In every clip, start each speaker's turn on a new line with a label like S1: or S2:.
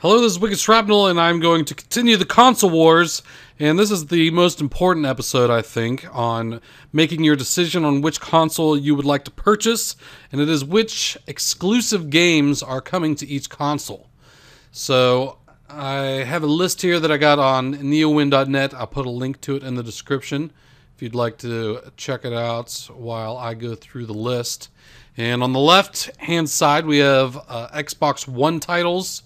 S1: Hello, this is Wicked Shrapnel, and I'm going to continue the console wars. And this is the most important episode, I think, on making your decision on which console you would like to purchase, and it is which exclusive games are coming to each console. So I have a list here that I got on neowin.net. I'll put a link to it in the description if you'd like to check it out while I go through the list. And on the left-hand side, we have Xbox One titles.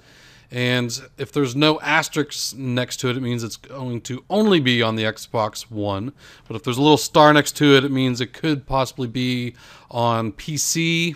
S1: And if there's no asterisk next to it, it means it's going to only be on the Xbox One. But if there's a little star next to it, it means it could possibly be on PC.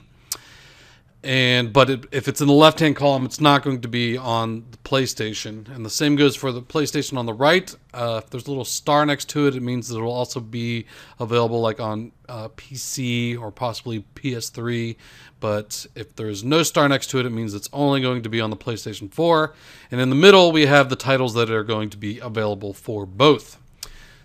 S1: But if it's in the left-hand column, it's not going to be on the PlayStation. And the same goes for the PlayStation on the right. If there's a little star next to it, it means that it will also be available like on PC or possibly PS3. But if there's no star next to it, it means it's only going to be on the PlayStation 4. And in the middle, we have the titles that are going to be available for both.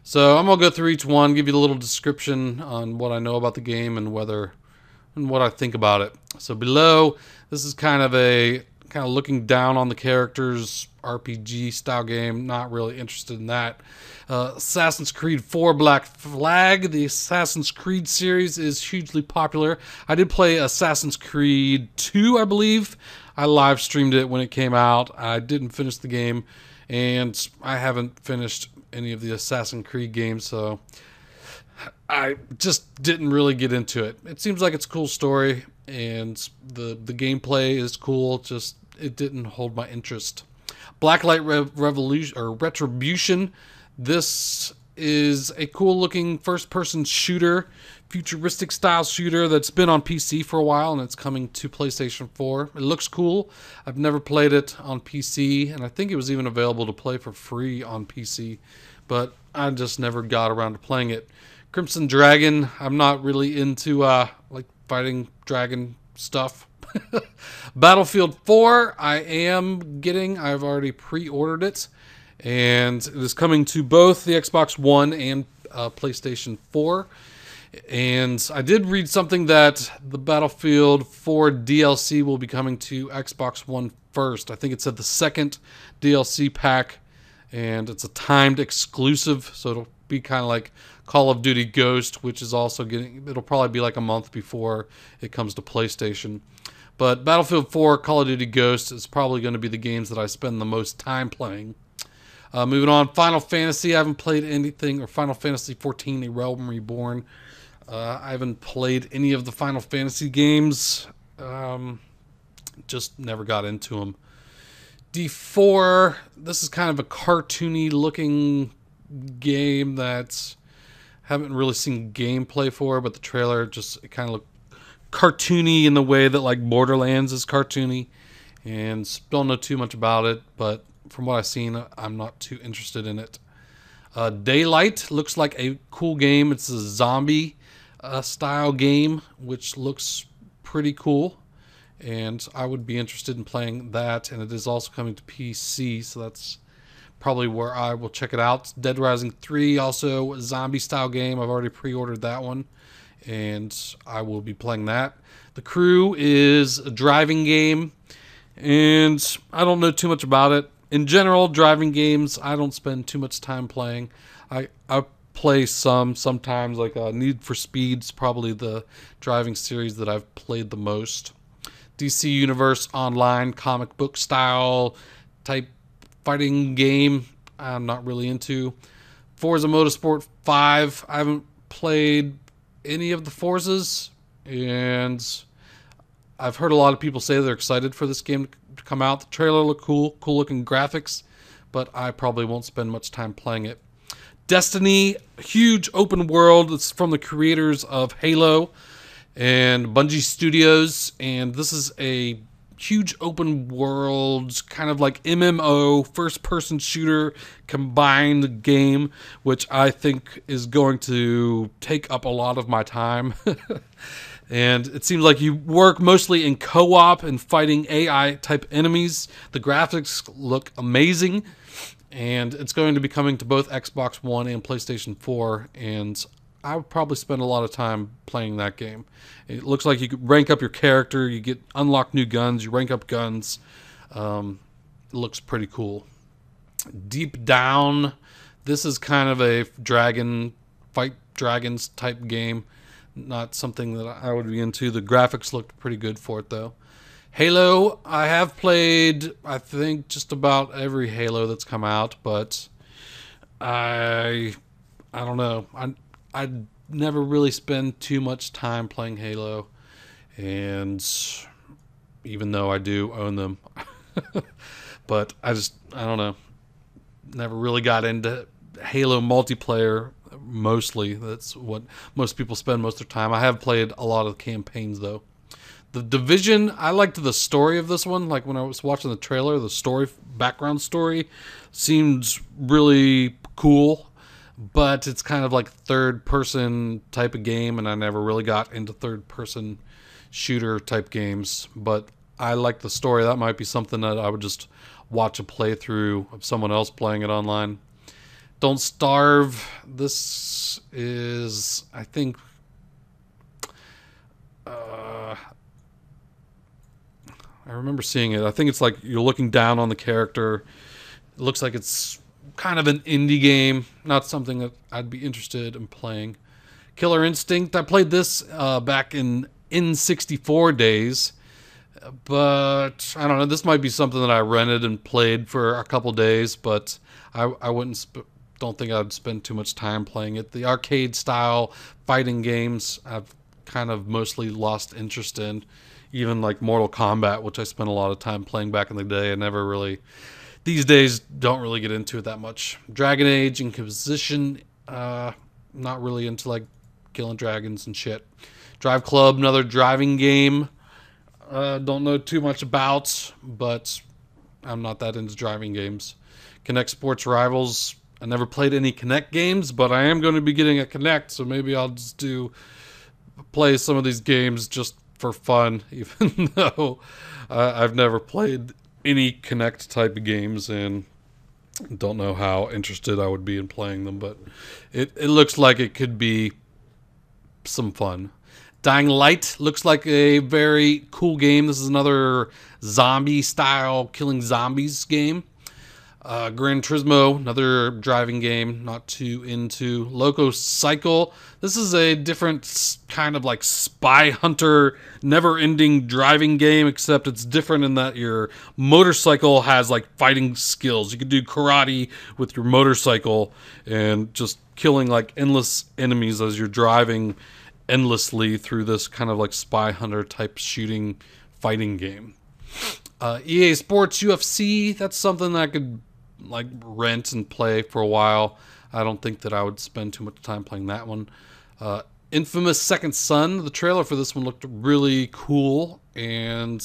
S1: So I'm going to go through each one, give you a little description on what I know about the game and what I think about it. So below, this is kind of looking down on the characters, RPG style game. Not really interested in that. Assassin's Creed 4 Black Flag. The Assassin's Creed series is hugely popular. I did play Assassin's Creed 2, I believe. I live streamed it when it came out. I didn't finish the game, and I haven't finished any of the Assassin's Creed games, so I just didn't really get into it. It seems like it's a cool story, and the gameplay is cool, just it didn't hold my interest. Blacklight Revolution or Retribution. This is a cool looking first person shooter, futuristic style shooter that's been on PC for a while, and it's coming to PlayStation 4. It looks cool. I've never played it on PC, and I think it was even available to play for free on PC, but I just never got around to playing it. Crimson Dragon. I'm not really into like fighting dragon stuff. Battlefield 4 I am getting. I've already pre-ordered it, and it is coming to both the Xbox One and PlayStation 4. And I did read something that the Battlefield 4 DLC will be coming to Xbox One first. I think it said the second DLC pack, and it's a timed exclusive, so it'll be kind of like Call of Duty Ghost, which is also it'll probably be like a month before it comes to PlayStation. But Battlefield 4, Call of Duty Ghost is probably going to be the games that I spend the most time playing. Moving on, Final Fantasy. I haven't played anything, or Final Fantasy 14, A Realm Reborn. I haven't played any of the Final Fantasy games. Just never got into them. D4, this is kind of a cartoony looking game that haven't really seen gameplay for, but the trailer just kind of looked cartoony in the way that like Borderlands is cartoony, and don't know too much about it, but from what I've seen, I'm not too interested in it. Daylight looks like a cool game. It's a zombie style game, which looks pretty cool, and I would be interested in playing that, and it is also coming to PC, so that's probably where I will check it out. Dead Rising 3, also a zombie style game. I've already pre-ordered that one, and I will be playing that. The Crew is a driving game, and I don't know too much about it. In general, driving games, I don't spend too much time playing. I play sometimes, like Need for Speed's probably the driving series that I've played the most. DC Universe Online, comic book style type fighting game, I'm not really into. Forza Motorsport 5, I haven't played any of the Forzas, and I've heard a lot of people say they're excited for this game to come out. The trailer looked cool looking graphics, but I probably won't spend much time playing it. Destiny, huge open world. It's from the creators of Halo and Bungie Studios, and this is a huge open world, kind of like MMO, first-person shooter combined game, which I think is going to take up a lot of my time. And it seems like you work mostly in co-op and fighting AI-type enemies. The graphics look amazing, and it's going to be coming to both Xbox One and PlayStation 4, and I would probably spend a lot of time playing that game. It looks like you could rank up your character, you get unlock new guns, you rank up guns. It looks pretty cool. Deep Down, this is kind of a fight dragons type game. Not something that I would be into. The graphics looked pretty good for it though. Halo, I have played, I think, just about every Halo that's come out, but I don't know. I never really spend too much time playing Halo, and even though I do own them, but I don't know. Never really got into Halo multiplayer. Mostly, that's what most people spend most of their time. I have played a lot of campaigns though. The Division, I liked the story of this one. Like when I was watching the trailer, the background story seemed really cool, but it's kind of like third person type of game, and I never really got into third person shooter type games. But I like the story. That might be something that I would just watch a playthrough of someone else playing it online. Don't Starve. This is, I think, I remember seeing it. I think it's like you're looking down on the character. It looks like it's kind of an indie game. Not something that I'd be interested in playing. Killer Instinct. I played this back in N64 days. But, I don't know. This might be something that I rented and played for a couple days. But I don't think I'd spend too much time playing it. The arcade style fighting games I've kind of mostly lost interest in. Even like Mortal Kombat, which I spent a lot of time playing back in the day. I never really, these days, don't really get into it that much. Dragon Age, Inquisition, not really into like killing dragons and shit. Drive Club, another driving game. Don't know too much about, but I'm not that into driving games. Kinect Sports Rivals. I never played any Kinect games, but I am going to be getting a Kinect, so maybe I'll just play some of these games just for fun, even though I've never played any Kinect type of games and don't know how interested I would be in playing them, but it looks like it could be some fun. Dying Light looks like a very cool game. This is another zombie style killing zombies game. Gran Turismo, another driving game, not too into. Loco Cycle, this is a different kind of like spy hunter, never-ending driving game, except it's different in that your motorcycle has like fighting skills. You can do karate with your motorcycle and just killing like endless enemies as you're driving endlessly through this kind of like spy hunter type shooting fighting game. EA Sports UFC, that's something that I could like rent and play for a while. I don't think that I would spend too much time playing that one. Infamous Second Son, the trailer for this one looked really cool, and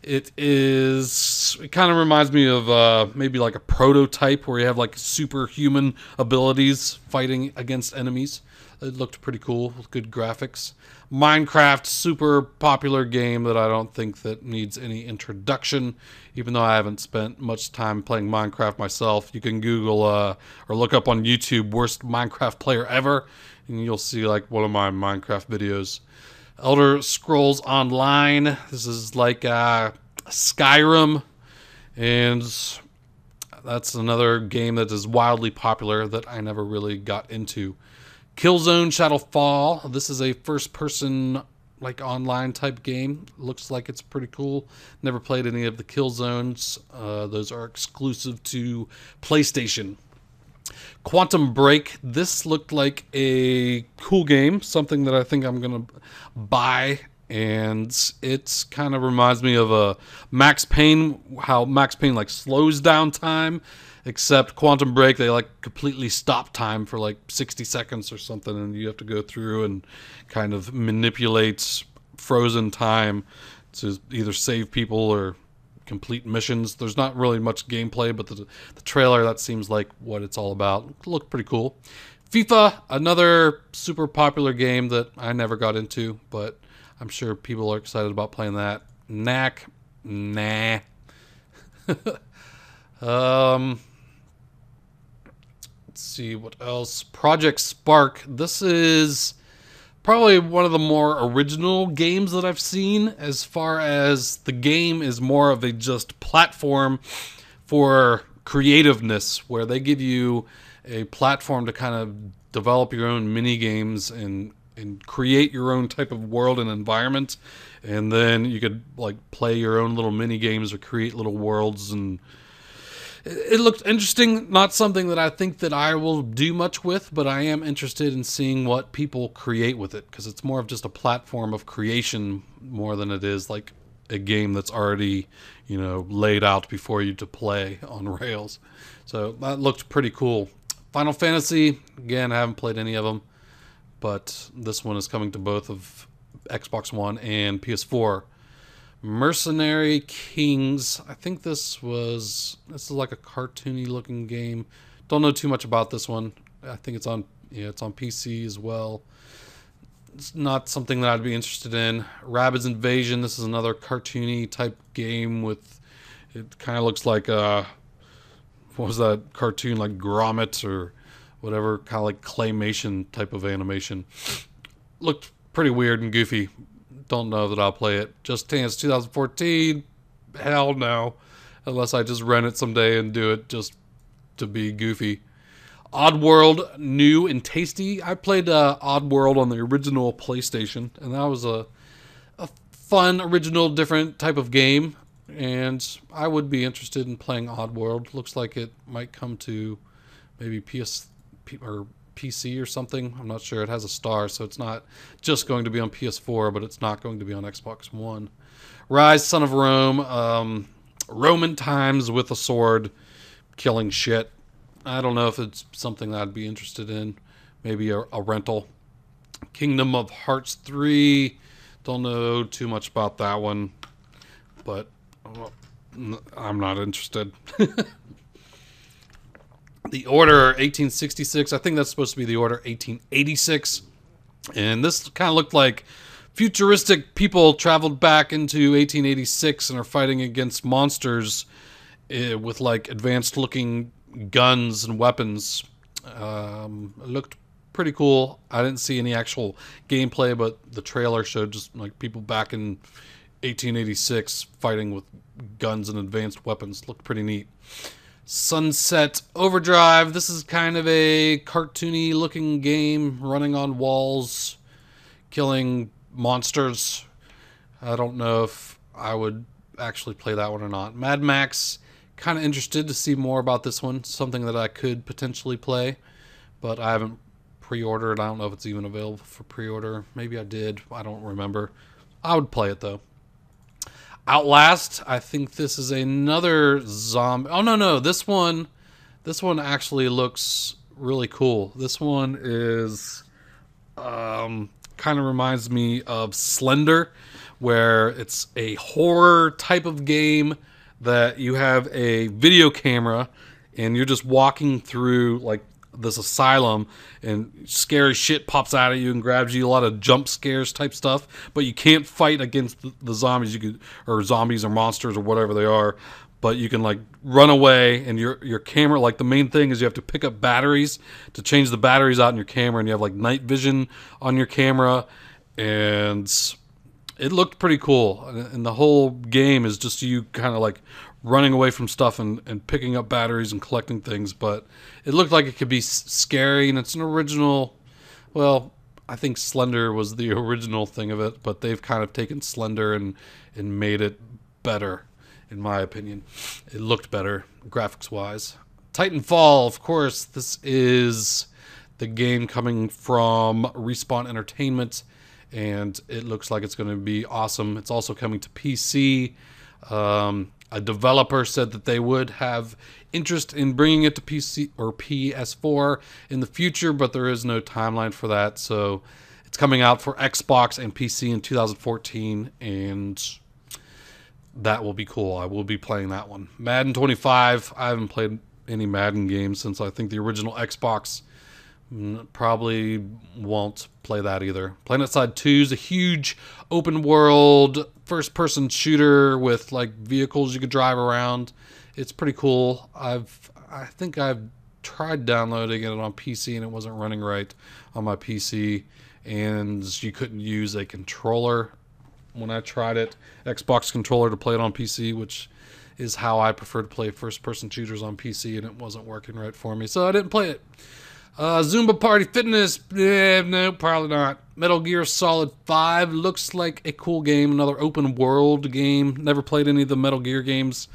S1: it kind of reminds me of maybe like a prototype where you have like superhuman abilities fighting against enemies. It looked pretty cool with good graphics. Minecraft, super popular game that I don't think that needs any introduction, even though I haven't spent much time playing Minecraft myself. You can Google or look up on YouTube worst Minecraft player ever, and you'll see like one of my Minecraft videos. Elder Scrolls Online. This is like Skyrim, and that's another game that is wildly popular that I never really got into. Killzone Shadowfall. This is a first-person, like online type game. Looks like it's pretty cool. Never played any of the Killzones. Those are exclusive to PlayStation. Quantum Break. This looked like a cool game. Something that I think I'm gonna buy. And it kind of reminds me of Max Payne. How Max Payne like slows down time. Except Quantum Break, they like completely stop time for like 60 seconds or something, and you have to go through and kind of manipulate frozen time to either save people or complete missions. There's not really much gameplay, but the trailer, that seems like what it's all about. Looked pretty cool. FIFA, another super popular game that I never got into, but I'm sure people are excited about playing that. Knack, nah. Let's see what else. Project Spark. This is probably one of the more original games that I've seen, as far as the game is more of a just platform for creativeness, where they give you a platform to kind of develop your own mini games and create your own type of world and environment, and then you could like play your own little mini games or create little worlds. And it looked interesting. Not something that I think that I will do much with, but I am interested in seeing what people create with it, because it's more of just a platform of creation more than it is like a game that's already, laid out before you to play on rails. So that looked pretty cool. Final Fantasy, again, I haven't played any of them, but this one is coming to both of Xbox One and PS4. Mercenary Kings, I think this is like a cartoony looking game. Don't know too much about this one. I think it's on PC as well. It's not something that I'd be interested in. Rabbids Invasion, this is another cartoony type game with, it kind of looks like what was that cartoon, like Gromit or whatever, kind of like claymation type of animation. Looked pretty weird and goofy. Don't know that I'll play it. Just Dance 2014, hell no, unless I just rent it someday and do it just to be goofy. Oddworld, new and tasty. I played Oddworld on the original PlayStation, and that was a fun, original, different type of game, and I would be interested in playing Oddworld. Looks like it might come to maybe or PC or something. I'm not sure. It has a star, so it's not just going to be on PS4, but it's not going to be on Xbox One. Rise, Son of Rome, Roman times with a sword, killing shit. I don't know if it's something that I'd be interested in. Maybe a rental. Kingdom of Hearts 3. Don't know too much about that one, but I'm not interested. The Order 1866. I think that's supposed to be the Order 1886. And this kind of looked like futuristic people traveled back into 1886 and are fighting against monsters with like advanced looking guns and weapons. It looked pretty cool. I didn't see any actual gameplay, but the trailer showed just like people back in 1886 fighting with guns and advanced weapons. Looked pretty neat. Sunset Overdrive. This is kind of a cartoony looking game, running on walls, killing monsters. I don't know if I would actually play that one or not. Mad Max, kind of interested to see more about this one. Something that I could potentially play, but I haven't pre-ordered. I don't know if it's even available for pre-order. Maybe I did. I don't remember. I would play it though. Outlast, I think this is another zombie. Oh no, this one actually looks really cool. This one is kind of reminds me of Slender, where it's a horror type of game that you have a video camera and you're just walking through like this asylum and scary shit pops out at you and grabs you. A lot of jump scares type stuff, but you can't fight against the zombies. Or zombies or monsters or whatever they are, but you can like run away, and your camera, like the main thing is you have to pick up batteries to change the batteries out in your camera, and you have like night vision on your camera, and it looked pretty cool. And the whole game is just you kind of like running away from stuff and picking up batteries and collecting things, but it looked like it could be scary, and it's an original. Well, I think Slender was the original thing of it, but they've kind of taken Slender and made it better, in my opinion. It looked better graphics wise. Titanfall, of course, this is the game coming from Respawn Entertainment, and it looks like it's going to be awesome. It's also coming to PC. A developer said that they would have interest in bringing it to PC or PS4 in the future, but there is no timeline for that. So it's coming out for Xbox and PC in 2014, and that will be cool. I will be playing that one. Madden 25. I haven't played any Madden games since I think the original Xbox. Probably won't play that either. PlanetSide 2 is a huge open world first-person shooter with like vehicles you could drive around. It's pretty cool. I think I've tried downloading it on PC and it wasn't running right on my PC. and you couldn't use a controller when I tried it, Xbox controller, to play it on PC, which is how I prefer to play first-person shooters on PC, and it wasn't working right for me, so I didn't play it. Zumba Party Fitness, no, probably not. Metal Gear Solid 5 looks like a cool game, another open world game. Never played any of the Metal Gear games,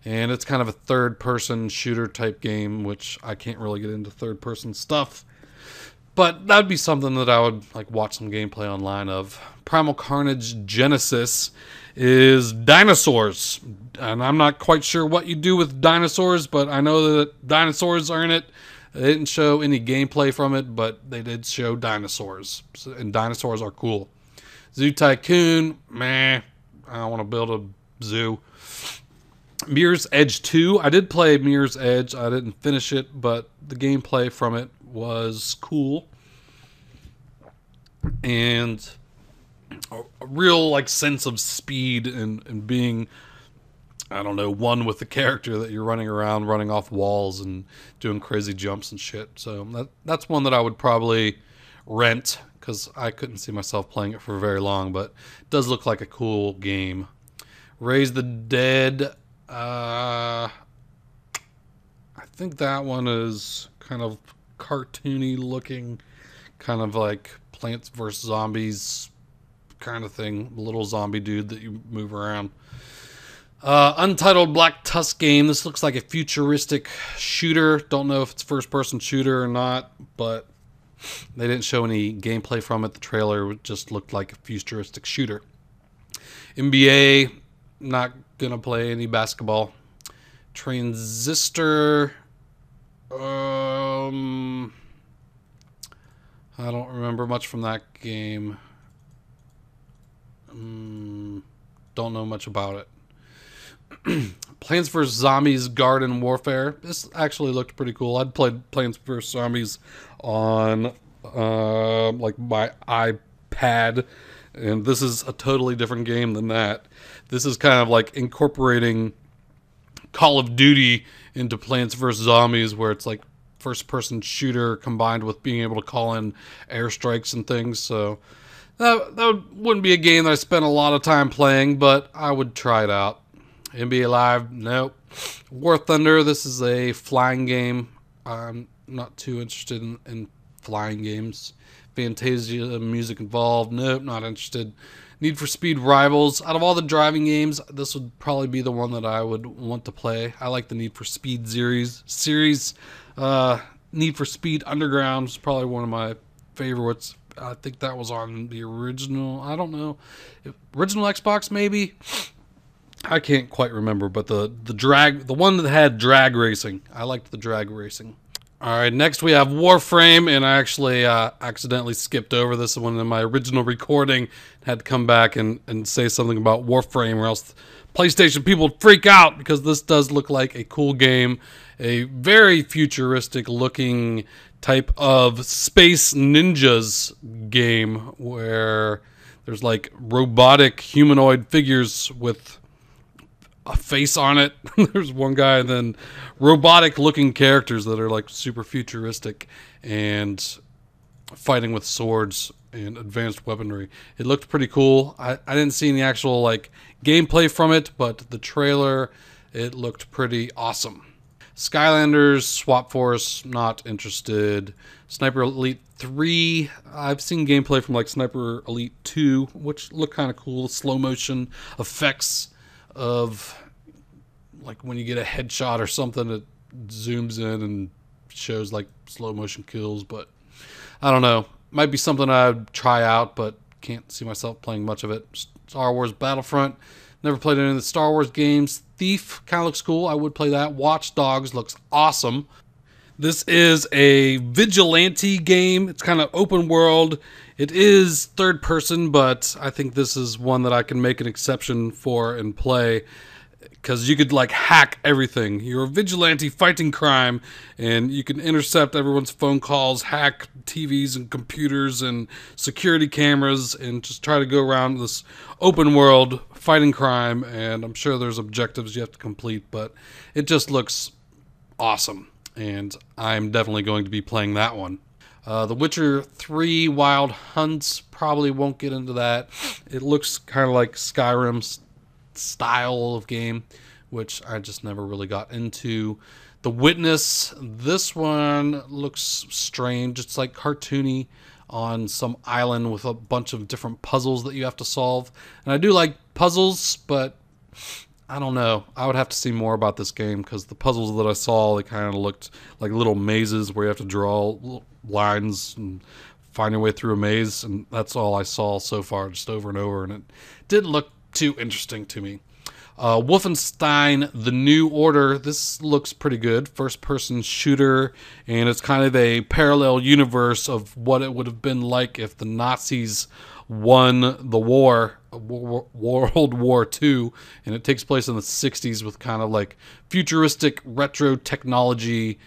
S1: and it's kind of a third-person shooter type game, which I can't really get into third-person stuff. But that'd be something that I would like watch some gameplay online of. Primal Carnage Genesis is dinosaurs, and I'm not quite sure what you do with dinosaurs, but I know that dinosaurs are in it. They didn't show any gameplay from it, but they did show dinosaurs, and dinosaurs are cool. Zoo Tycoon, meh, I don't want to build a zoo. Mirror's Edge 2, I did play Mirror's Edge. I didn't finish it, but the gameplay from it was cool. And a real like sense of speed and being, I don't know, one with the character that you're running around, running off walls and doing crazy jumps and shit. So that's one that I would probably rent, because I couldn't see myself playing it for very long, but it does look like a cool game. Raise the Dead, I think that one is kind of cartoony looking, kind of like Plants vs. Zombies kind of thing. A little zombie dude that you move around. Untitled Black Tusk game. This looks like a futuristic shooter. Don't know if it's first-person shooter or not, but they didn't show any gameplay from it. The trailer just looked like a futuristic shooter. NBA, not gonna play any basketball. Transistor, I don't remember much from that game. Don't know much about it. Plants vs. Zombies Garden Warfare. This actually looked pretty cool. I'd played Plants vs. Zombies on like my iPad, and this is a totally different game than that. This is kind of like incorporating Call of Duty into Plants vs. Zombies, where it's like first-person shooter combined with being able to call in airstrikes and things. So that wouldn't be a game that I spent a lot of time playing, but I would try it out. NBA Live, nope. War Thunder, this is a flying game. I'm not too interested in flying games. Fantasia music involved, nope, not interested. Need for Speed Rivals. Out of all the driving games, this would probably be the one that I would want to play. I like the Need for Speed series. Need for Speed Underground is probably one of my favorites. I think that was on the original, I don't know, original Xbox maybe? I can't quite remember, but the one that had drag racing. I liked the drag racing. Alright, next we have Warframe, and I actually accidentally skipped over this one in my original recording. Had to come back and say something about Warframe, or else PlayStation people would freak out, because this does look like a cool game. A very futuristic looking type of Space Ninjas game, where there's like robotic humanoid figures with a face on it. There's one guy, and then robotic looking characters that are like super futuristic and fighting with swords and advanced weaponry. It looked pretty cool. I didn't see any actual like gameplay from it, but the trailer, it looked pretty awesome. Skylanders, Swap Force, not interested. Sniper Elite 3, I've seen gameplay from like Sniper Elite 2, which looked kind of cool. Slow motion effects of like when you get a headshot or something, it zooms in and shows like slow motion kills, but I don't know. Might be something I'd try out, but can't see myself playing much of it. Star Wars Battlefront, never played any of the Star Wars games. Thief kind of looks cool. I would play that. Watch Dogs looks awesome. This is a vigilante game. It's kind of open world. It is third person, but I think this is one that I can make an exception for and play, because you could like hack everything. You're a vigilante fighting crime, and you can intercept everyone's phone calls, hack TVs and computers and security cameras, and just try to go around this open world fighting crime. And I'm sure there's objectives you have to complete, but it just looks awesome, and I'm definitely going to be playing that one. The Witcher 3 Wild Hunts, probably won't get into that. It looks kind of like Skyrim's style of game, which I just never really got into. The Witness, this one looks strange. It's like cartoony on some island with a bunch of different puzzles that you have to solve. And I do like puzzles, but I don't know. I would have to see more about this game because the puzzles that I saw, they kind of looked like little mazes where you have to draw lines and find your way through a maze. And that's all I saw so far, just over and over. And it didn't look too interesting to me. Wolfenstein: The New Order. This looks pretty good. First-person shooter, and it's kind of a parallel universe of what it would have been like if the Nazis won the World War II, and it takes place in the 60s with kind of like futuristic retro technology,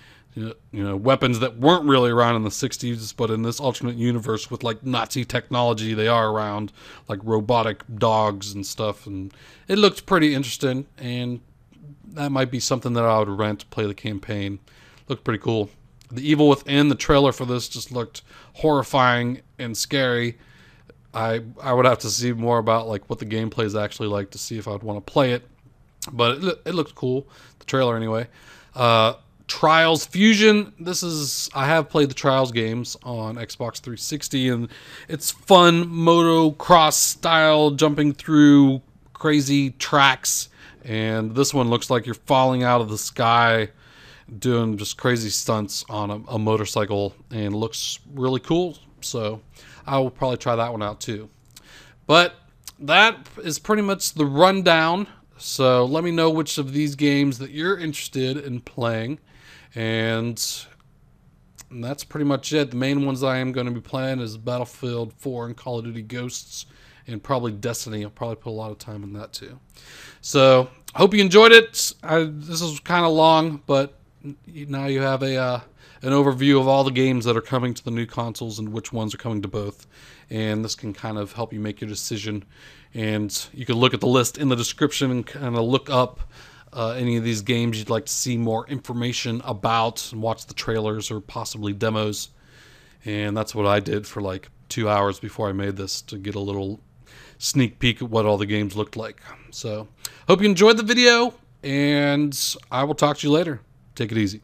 S1: weapons that weren't really around in the 60s, but in this alternate universe with like Nazi technology, they are around, like robotic dogs and stuff. And it looked pretty interesting, and that might be something that I would rent to play the campaign. Looked pretty cool. The Evil Within, the trailer for this just looked horrifying and scary. I would have to see more about like what the gameplay is actually like to see if I'd want to play it, but it looked cool, the trailer anyway. Trials Fusion. I have played the Trials games on Xbox 360, and it's fun motocross style, jumping through crazy tracks. And this one looks like you're falling out of the sky, doing just crazy stunts on a motorcycle, and looks really cool. So I will probably try that one out too. But that is pretty much the rundown. So let me know which of these games that you're interested in playing. And that's pretty much it. The main ones I am going to be playing is Battlefield 4 and Call of Duty Ghosts, and probably Destiny. I'll probably put a lot of time in that too. So hope you enjoyed it. This is kind of long, but now you have an overview of all the games that are coming to the new consoles and which ones are coming to both. And this can kind of help you make your decision. And you can look at the list in the description and kind of look up any of these games you'd like to see more information about, and watch the trailers or possibly demos. And that's what I did for like 2 hours before I made this, to get a little sneak peek at what all the games looked like. So hope you enjoyed the video, and I will talk to you later. Take it easy.